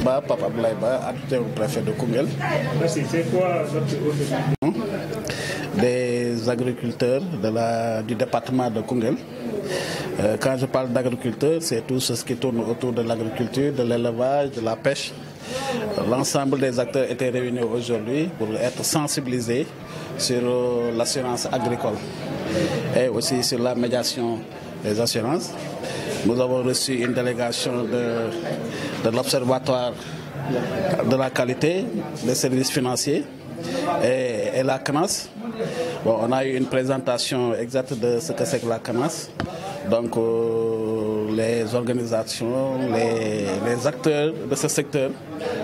Ba, Pape Abdoulaye Ba, adjoint au préfet de Koungheul. Merci. C'est quoi votre Des agriculteurs du département de Koungheul. Quand je parle d'agriculteurs, c'est tout ce qui tourne autour de l'agriculture, de l'élevage, de la pêche. L'ensemble des acteurs étaient réunis aujourd'hui pour être sensibilisés sur l'assurance agricole et aussi sur la médiation des assurances. Nous avons reçu une délégation de l'Observatoire de la qualité des services financiers et la CNAS. Bon, on a eu une présentation exacte de ce que c'est que la CNAS. Donc les organisations, les acteurs de ce secteur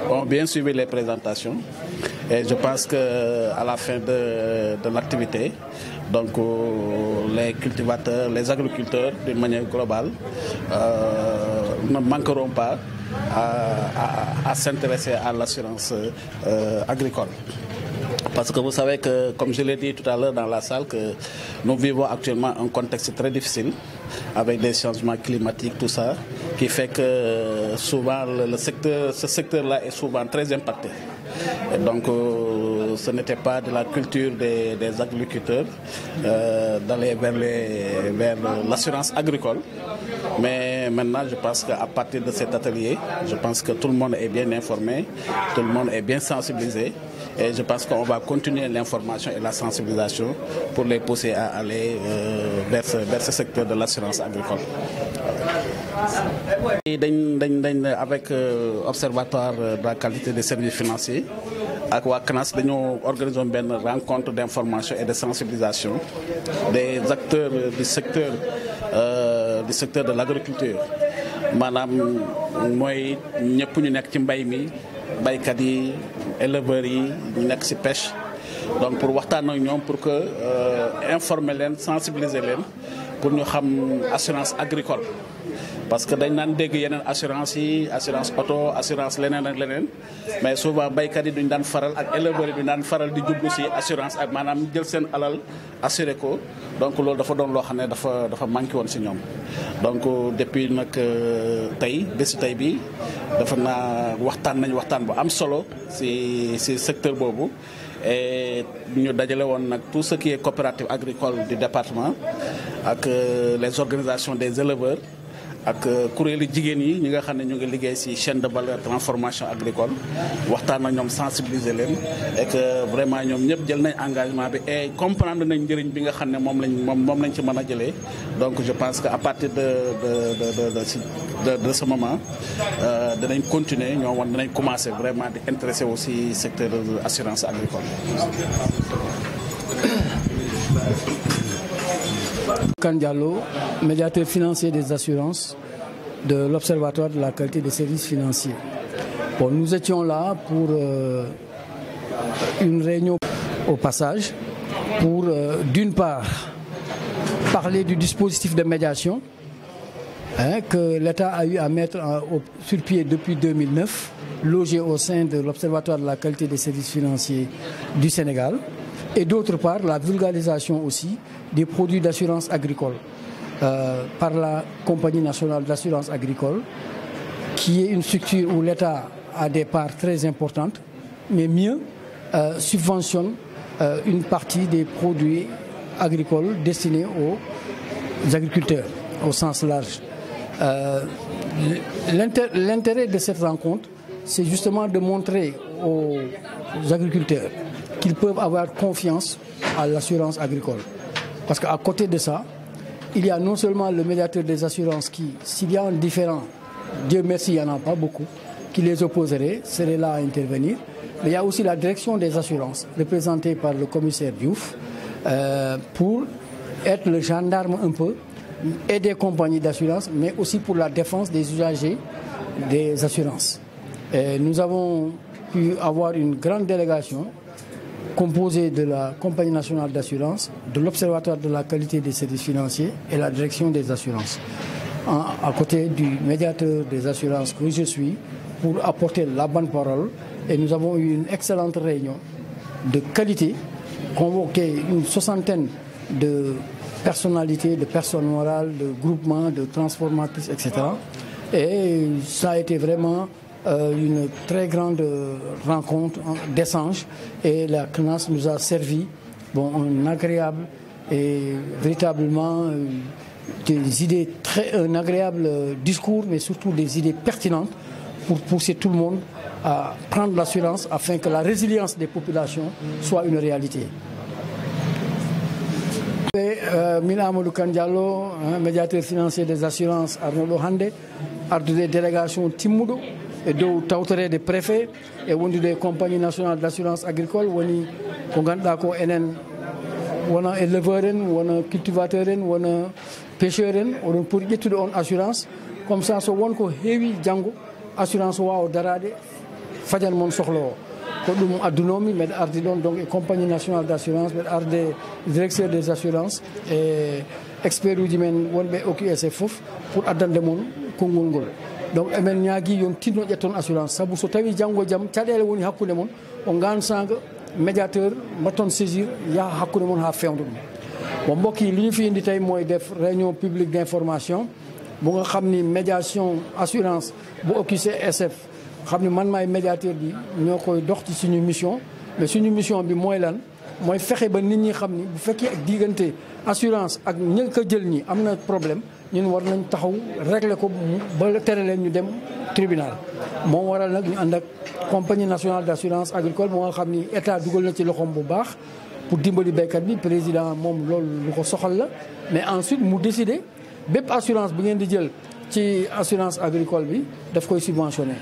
ont bien suivi les présentations. Et je pense qu'à la fin de l'activité, donc les cultivateurs, les agriculteurs d'une manière globale ne manqueront pas à s'intéresser à l'assurance agricole. Parce que vous savez que, comme je l'ai dit tout à l'heure dans la salle, que nous vivons actuellement un contexte très difficile avec des changements climatiques, tout ça, qui fait que souvent ce secteur-là est souvent très impacté. Et donc ce n'était pas de la culture des agriculteurs d'aller vers l'assurance agricole. Mais maintenant, je pense qu'à partir de cet atelier, je pense que tout le monde est bien informé, tout le monde est bien sensibilisé. Et je pense qu'on va continuer l'information et la sensibilisation pour les pousser à aller vers ce secteur de l'assurance agricole. Avec l'Observatoire de la qualité des services financiers, avec la CNAS, nous organisons une rencontre d'information et de sensibilisation des acteurs du secteur de l'agriculture. Madame, moi, ñëpp ñu nekk ci mbay mi, baykat yi, éleveurs yi, ñu nekk ci pêche. Donc pour waxtaan ak ñoom pour que informer leen, sensibiliser leen pour ñu xam assurance agricole. Parce que dañ naan dégg yeneen assurance yi, assurance auto, assurance leneen ak leneen, mais souvent baykat yi duñ daan faral ak éleveurs yi duñ daan faral di jublu ci assurance ak maanaam jël seen alal assuré ko. Donc loolu dafa doon loo xam ne dafa manqué woon ci ñoom. Donc depuis nag bésu tey bi dafa naa waxtaan bu am solo ci secteur boobu. Et ñu dajale woon nag tout ce qui est coopérative agricole du département ak les organisations des éleveurs ak kuréelu jigéen yi ñi nga xam ne ñu ngi liggéey ci chaîne de valeur transformation agricole waxtaan ak ñoom sensibiliser leen et que vraiment ñoom ñëpp jël nañ engagement bi et comprendre nañ njëriñ bi nga xam ne moom lañ ci mën a jëlee. Donc je pense que à partir de ce moment danañ continuer danañ commencer vraiment di intéresser aussi secteur de assurance agricole. Kane Diallo, médiateur financier des assurances de l'Observatoire de la qualité des services financiers. Bon, nous étions là pour une réunion au passage pour d'une part parler du dispositif de médiation que l'État a eu à mettre sur pied depuis 2009, logé au sein de l'Observatoire de la qualité des services financiers du Sénégal, et d'autre part la vulgarisation aussi des produits d'assurance agricole par la Compagnie nationale d'assurance agricole, qui est une structure où l'État a des parts très importantes, mais mieux subventionne une partie des produits agricoles destinés aux agriculteurs au sens large. L'intérêt de cette rencontre, c'est justement de montrer aux agriculteurs qu'ils peuvent avoir confiance à l'assurance agricole. Parce qu'à côté de ça, il y a non seulement le médiateur des assurances qui, s'il y a un différend, Dieu merci, il n'y en a pas beaucoup, qui les opposerait, serait là à intervenir. Mais il y a aussi la direction des assurances, représentée par le commissaire Diouf, pour être le gendarme un peu, et des compagnies d'assurance, mais aussi pour la défense des usagers des assurances. Et nous avons pu avoir une grande délégation composée de la Compagnie nationale d'assurance, de l'Observatoire de la qualité des services financiers et la direction des assurances. À côté du médiateur des assurances que je suis, pour apporter la bonne parole. Et nous avons eu une excellente réunion de qualité, convoqué une soixantaine de personnalités, de personnes morales, de groupements, de transformatrices, etc. Et ça a été vraiment une très grande rencontre d'échange et la CNAS nous a servi un agréable et véritablement des idées, un agréable discours, mais surtout des idées pertinentes pour pousser tout le monde à prendre l'assurance afin que la résilience des populations soit une réalité. Mina Amadou Kandiallo, médiateur financier des assurances Arnaud Hande, ardu des délégations Timoudo et de tawtere des préfets et wondi des compagnies nationales d'assurance agricole woni ko ganduɗa ko enen wona éleveur en wona cultivateur en wona pêcheur en oɗon poti ƴettude on assurance comme ça so wonko heewi janggo assurance wawa darade fajan mon sohla o ko ɗum addunomi mbeɗa ardi ɗon donc e compagnie nationale d'assurance mbeɗa arde directeur des assurances e expert uji men wonɓe OQSF fof pour addande mon konngol ngol donc emen ñaagui yon tinno ƴetton assurance saabu so tawi janggo jaam caɗele woni hakkude mon o gansaga médiateur mbatton saisir yaha hakkude mon ha fewda ɗum bon mbokki li ñu fi indi tey mooy def réunion publique d'information bu nga xam ni médiation assurance bu OQSF xam ni man maay médiateur bi ñoo koy dox ci suñu mission mais suñu mission bi mooy lan mooy fexe ba nit ñi xam ni bu fekkee ak diggante assurance ak ña ko jël ñi am na problème ñun war nañ taxaw régler ko ba tere leen ñu dem tribunal moo waral nag ñu ànd ak compagnie nationale d'assurance agricole moo nga xam ni état dugal na ci loxoom bu baax pour dimbali béykat bi président moom loolu lu ko soxal la mais ensuite mu décider bépp assurance bu ngeen di jël ci assurance agricole bi daf koy subventionné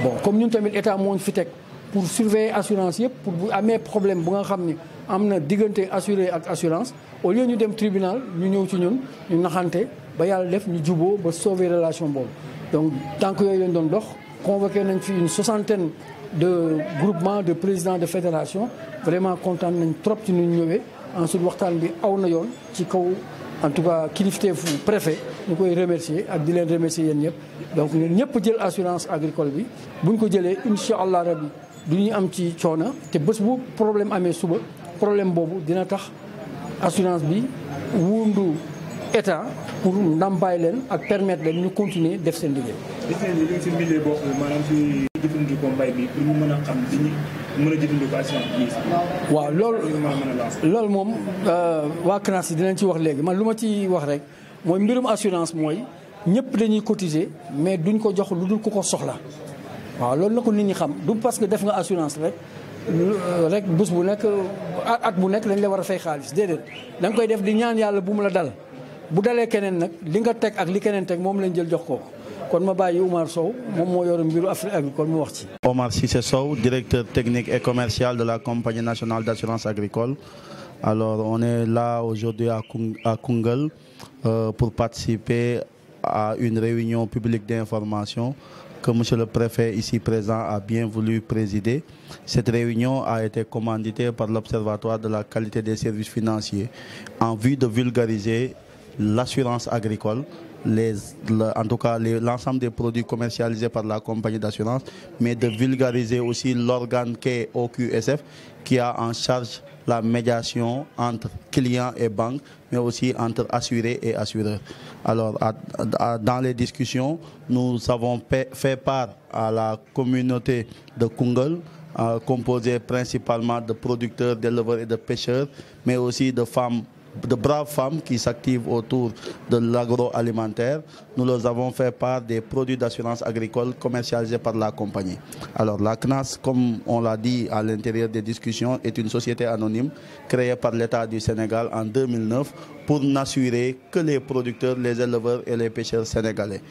bon comme ñun tamit état moo ñu fi teg pour surveiller assurance yëpp pour bu amee problème bu nga xam ni am na diggante assuré ak assurance au lieu ñu dem tribunal ñu ñëw ci ñun ñu naxante ba yàlla def ñu juboo ba sauver relation boobu donc tant que yooyu leen doon dox convoqué nañ fi une 60aine de groupements de présidents de fédération vraiment kontaan nañ trop ci ñu ñëwee ensuite waxtaan bi aw na yoon ci kaw en tout cas kilifteefu préfet ñu koy remercier ak di leen remercier yéen ñëpp donc ñun ñëpp jël assurance agricole bi buñ ko jëlee incha allah rabbi du ñu am ci coono te bés bu problème amee suba problème boobu dina tax assurance bi wundu état pour ndàmpaay leen ak permettre leen ñu continuer def seen liggéey. gis nañu li si milieu bokk maanaam si jëfandikoo mbay bi pour ñu mën a xam li ñu mën a jëfandikoo assurance bi. waaw loolu moom waa CNAS yi dinañ ci wax léegi man lu ma ci wax rek mooy mbirum assurance mooy ñëpp dañuy cotiser mais duñ ko jox lu dul ku ko soxla waaw loolu na ko nit ñi xam du parce que def nga assurance rek bés bu nekk at bu nekk dañ la war a fay xaalis déedéet da nga koy def di ñaan yàlla bu mu la dal bu dalee keneen nag li nga teg ak li keneen teg moom lañ jël jox ko kon ma bàyyi Oumar Sow moom moo yor mbiru Afrique agricole mu wax ci. Omar Cissé Sow, directeur technique et commercial de la compagnie nationale d'assurance agricole. Alors on est là aujourd'hui à Koungheul pour participer à une réunion publique d'information que monsieur le préfet ici présent a bien voulu présider. Cette réunion a été commanditée par l'Observatoire de la qualité des services financiers en vue de vulgariser l'assurance agricole, en tout cas l'ensemble des produits commercialisés par la compagnie d'assurance, mais de vulgariser aussi l'organe qu'est OQSF qui a en charge la médiation entre clients et banques, mais aussi entre assurés et assureurs. Alors, dans les discussions, nous avons fait part à la communauté de Koungheul, composée principalement de producteurs, d'éleveurs et de pêcheurs, mais aussi de femmes, de braves femmes qui s'activent autour de l'agroalimentaire. Nous leur avons fait part des produits d'assurance agricole commercialisés par la compagnie. Alors la CNAS, comme on l'a dit à l'intérieur des discussions, est une société anonyme créée par l'État du Sénégal en 2009 pour n'assurer que les producteurs, les éleveurs et les pêcheurs sénégalais.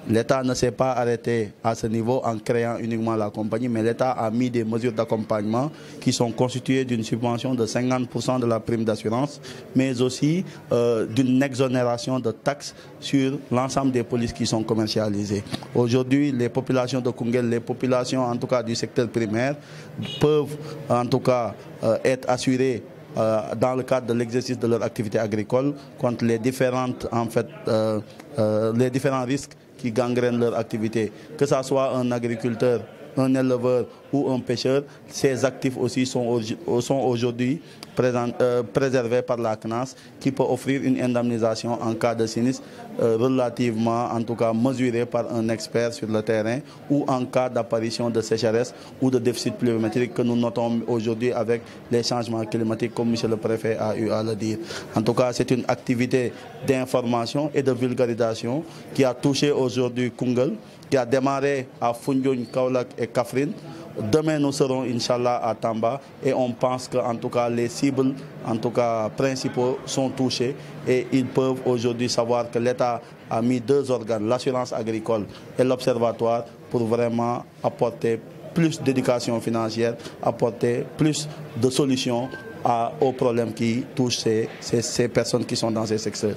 L'État ne s'est pas arrêté à ce niveau en créant uniquement la compagnie, mais l'État a mis des mesures d'accompagnement qui sont constituées d'une subvention de 50% de la prime d'assurance, mais aussi d'une exonération de taxes sur l'ensemble des polices qui sont commercialisées. Aujourd'hui, les populations de Koungheul, les populations en tout cas du secteur primaire, peuvent en tout cas être assurées dans le cadre de l'exercice de leur activité agricole contre les différentes, les différents risques qui gangrènent leur activité, que ce soit un agriculteur, un éleveur ou un pêcheur, ses actifs aussi sont aujourd'hui préservés par la CNAS, qui peut offrir une indemnisation en cas de sinistre relativement, en tout cas mesurée par un expert sur le terrain, ou en cas d'apparition de sécheresse ou de déficit pluviométrique que nous notons aujourd'hui avec les changements climatiques, comme M. le Préfet a eu à le dire. En tout cas, c'est une activité d'information et de vulgarisation qui a touché aujourd'hui Koungheul, qui a démarré à Foundiougne, Kaolack et Kaffrine. Demain, nous serons, Inch'Allah, à Tamba et on pense qu'en tout cas, les cibles, en tout cas, principaux sont touchés et ils peuvent aujourd'hui savoir que l'État a mis 2 organes, l'assurance agricole et l'observatoire, pour vraiment apporter plus d'éducation financière, apporter plus de solutions aux problèmes qui touchent ces personnes qui sont dans ces secteurs.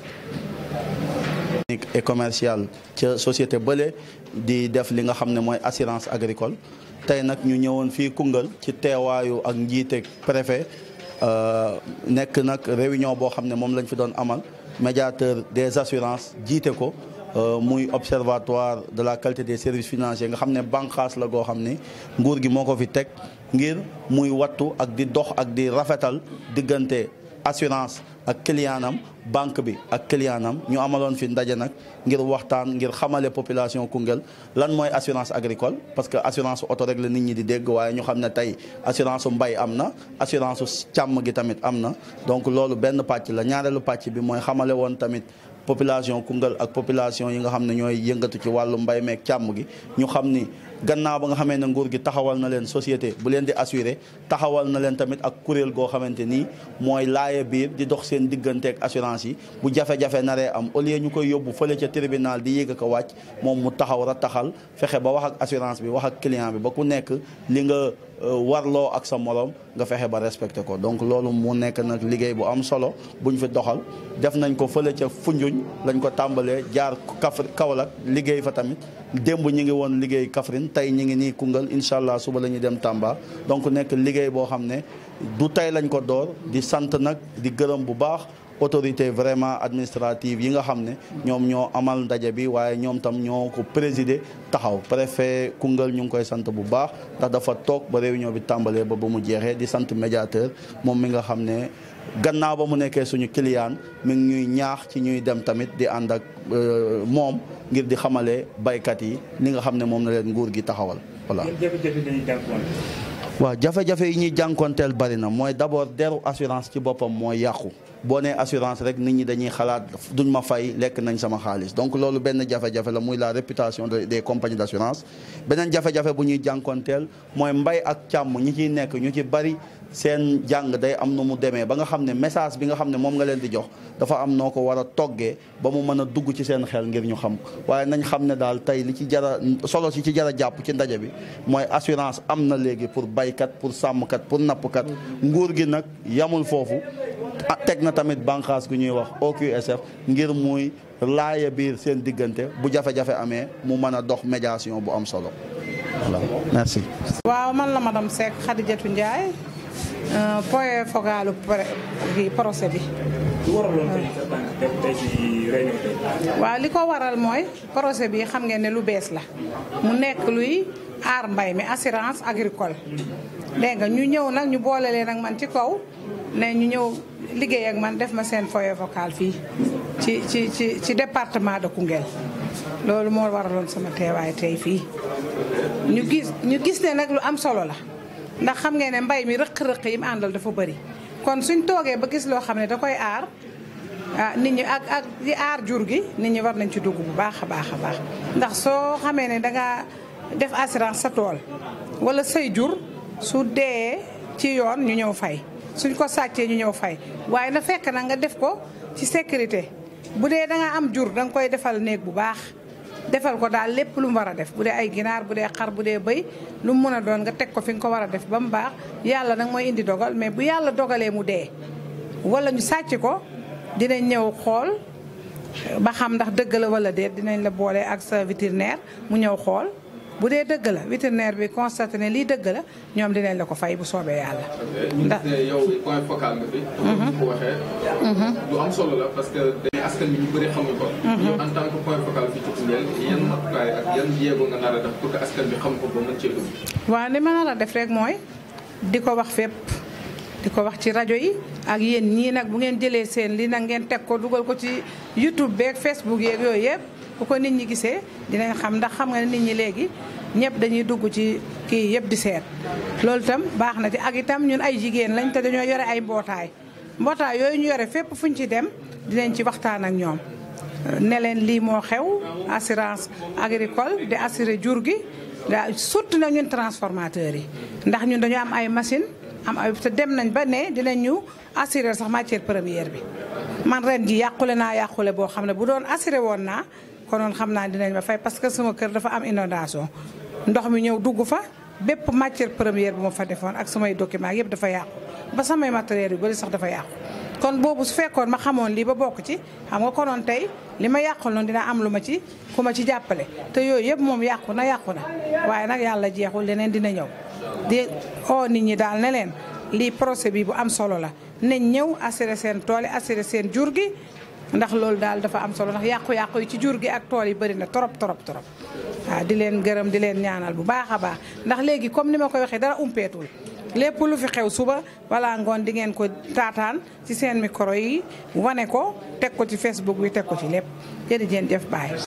Et commercial ci société bële di def li nga xam ne mooy assurance agricole tey nag ñu ñëwoon fii Koungheul ci teewaayu ak njiite préfet nekk nag réunion boo xam ne moom lañ fi doon amal médiateur des assurances jiite ko muy observatoire de la qualité des services financiers nga xam ne bànqaas la goo xam ne nguur gi moo ko fi teg ngir muy wattu ak di dox ak di rafetal diggante assurance ak clientam banque bi ak clientam ñu amaloon fi ndaje nag ngir waxtaan ngir xamale population Koungheul lan mooy assurance agricole, parce que assurance auto rek la nit ñi di dégg waaye ñu xam ne tey assurance mbay am na assurance càmm gi tamit am na. Donc loolu benn pàcc la. Ñaareelu pàcc bi mooy xamale woon tamit population Koungheul ak population yi nga xam ne ñooy yëngatu ci wàllu mbay meeg càmm gi ñu xam ni gannaaw ba nga xamee ne nguur gi taxawal na leen société bu leen di assurer, taxawal na leen tamit ak kuréel goo xamante ni mooy laaye biir di dox seen digganteeg assurance yi bu jafe-jafe naree am au lieu ñu koy yóbbu fële ca tribunal di yéeg ko wàcc moom mu taxaw rataxal fexe ba wax ak assurance bi wax ak client bi ba ku nekk li nga warloo ak sa morom nga fexe ba respecté ko. Donc loolu mu nekk nag liggéey bu am solo buñ fi doxal def nañ ko fële ca Foundiougne lañ ko tàmbalee jaar Kaolack liggéey fa tamit démb ñi ngi woon liggéey Kaffrine tey ñi ngi nii Koungheul incha allah suba la ñuy dem Tamba. Donc nekk liggéey boo xam ne du tey lañ ko door di sant nag di gërëm bu baax autorité vraiment administrative yi nga xam ne ñoom ñoo amal ndaje bi waaye ñoom tam ñoo ko présider taxaw. Préfet Koungheul ñu ngi koy sant bu baax ndax dafa toog ba réunion bi tàmbalee ba mu jeexee di sant médiateur moom mi nga xam ne gannaaw ba mu nekkee suñu client mi ngi ñuy ñaax ci ñuy dem tamit di ànd ak moom ngir di xamale baykat yi li nga xam ne moom na leen nguur gi taxawal voilà. waaw jafe-jafe yi ñuy jànkoonteel bari na mooy d'abord deru assurance ci boppam mooy yàqu. boo nee assurance rek nit ñi dañuy xalaat duñ ma fay lekk nañ sama xaalis donc loolu benn jafe-jafe la muy la réputation des compagnies d'assurance. beneen jafe-jafe bu ñuy jànkoonteel mooy mbay ak càmm ñi ciy nekk ñu ci bari seen jàng day am nu mu demee ba nga xam ne message bi nga xam ne moom nga leen di jox dafa am noo ko war a toggee ba mu mën a dugg ci seen xel ngir ñu xam waaye nañ xam ne daal tey li ci jara solo si ci jara jàpp ci ndaje bi mooy assurance am na léegi pour baykat pour sàmmkat pour nappkat. nguur gi nag yamul foofu teg na tamit bànqaas gu ñuy wax OQSF ngir muy laaya biir seen diggante bu jafe-jafe amee mu mën a dox médiation bu am solo voilà merci. waaw man la madame Seck Khadijatou Ndiaye point focalu procès bi. waaw li ko waral mooy procès bi xam ngeen ne lu bees la mu nekk luy aar mbay mi assurance agricole dégg nga ñu ñëw nag ñu boole leen ak man ci kaw ne ñu ñëw liggéey ak man def ma seen foyer vocal fii ci département de Koungheul loolu moo waraloon sama teewaay tey fii ñu gis ne nag lu am solo la ndax xam ngeen ne mbay mi rëq-rëq yi mu àndal dafa bëri kon suñ toogee ba gis loo xam ne da koy aar nit ñi ak di aar jur gi nit ñi war nañ ci dugg bu baax a baax a baax ndax soo xamee ne dangaa def assurance sa tool wala say jur su dee ci yoon ñu ñëw fay suñ ko sàccee ñu ñëw fay waaye na fekk na nga def ko ci sécurité bu dee da nga am jur da nga koy defal néeg bu baax defal ko daal lépp lu mu war a def bu dee ay ginaar bu dee xar bu dee bëy lu mu mën a doon nga teg ko fi nga ko war a def ba mu baax yàlla nag mooy indi dogal mais bu yàlla dogalee mu dee wala ñu sàcc ko dinañ ñëw xool ba xam ndax dëgg la wala déet dinañ la boole ak sa vétérinaire mu ñëw xool bu dee dëgg la vétérinaire bi constaté ne lii dëgg la ñoom dinañ la ko fay bu soobee yàlla. ndax yow point focal nga fi. ko waxee. lu am solo la parce que dañuy askan bi ñu bëri xamuñ ko. yow en tant que point focal fii ci Koungheul yan matukaay ak yan jéego nga nar a def pour que askan bi xam ko ba mën cee dugg. waaw li ma nar a def rek mooy di ko wax fépp di ko wax ci rajo yi ak yéen ñii nag bu ngeen jëlee seen li nag ngeen teg ko dugal ko ci YouTube beeg Facebook yeeg yooyu yëpp bu ko nit ñi gisee dinañ xam ndax xam nga ne nit ñi léegi ñëpp dañuy dugg ci kii yëpp di seet. loolu itam baax na ci ak itam ñun ay jigéen lañ te dañoo yore ay mbootaay yooyu ñu yore fépp fuñ ci dem dinañ ci waxtaan ak ñoom ne leen lii moo xew assurance agricole di assurer jur gi. surtout nag ñun transformateurs yi ndax ñun dañu am ay machine am ay te dem nañ ba ne dinañ ñu assurer sax matière première bi man ren ji yàqule boo xam ne bu doon assuré woon naa konoon xam naa dinañ ma fay parce que sama kër dafa am inondation ndox mi ñëw dugg fa bépp matière première bu ma fa defoon ak samay documents yëpp dafa yàqu ba samay matériels yu bari sax dafa yàqu kon boobu su fekkoon ma xamoon lii ba bokk ci xam nga konoon tey li ma yàqul noonu dina am lu ma ci ku ma ci jàppale te yooyu yëpp moom yàqu na waaye nag yàlla jeexul leneen dina ñëw di oo nit ñi daal ne leen lii procès bi bu am solo la nañ ñëw assurer seen tool yi assurer seen jur gi ndax loolu daal dafa am solo ndax yàqu-yàqu yi ci jur gi ak tool yi bëri na trop waaw di leen gërëm di leen ñaanal bu baax a baax ndax léegi comme ni ma koy waxee dara umpeetul lépp lu fi xew suba wala ngoon di ngeen ko taataan ci seen micro yi wane ko teg ko ci Facebook bi teg ko ci lépp jërëjëf baay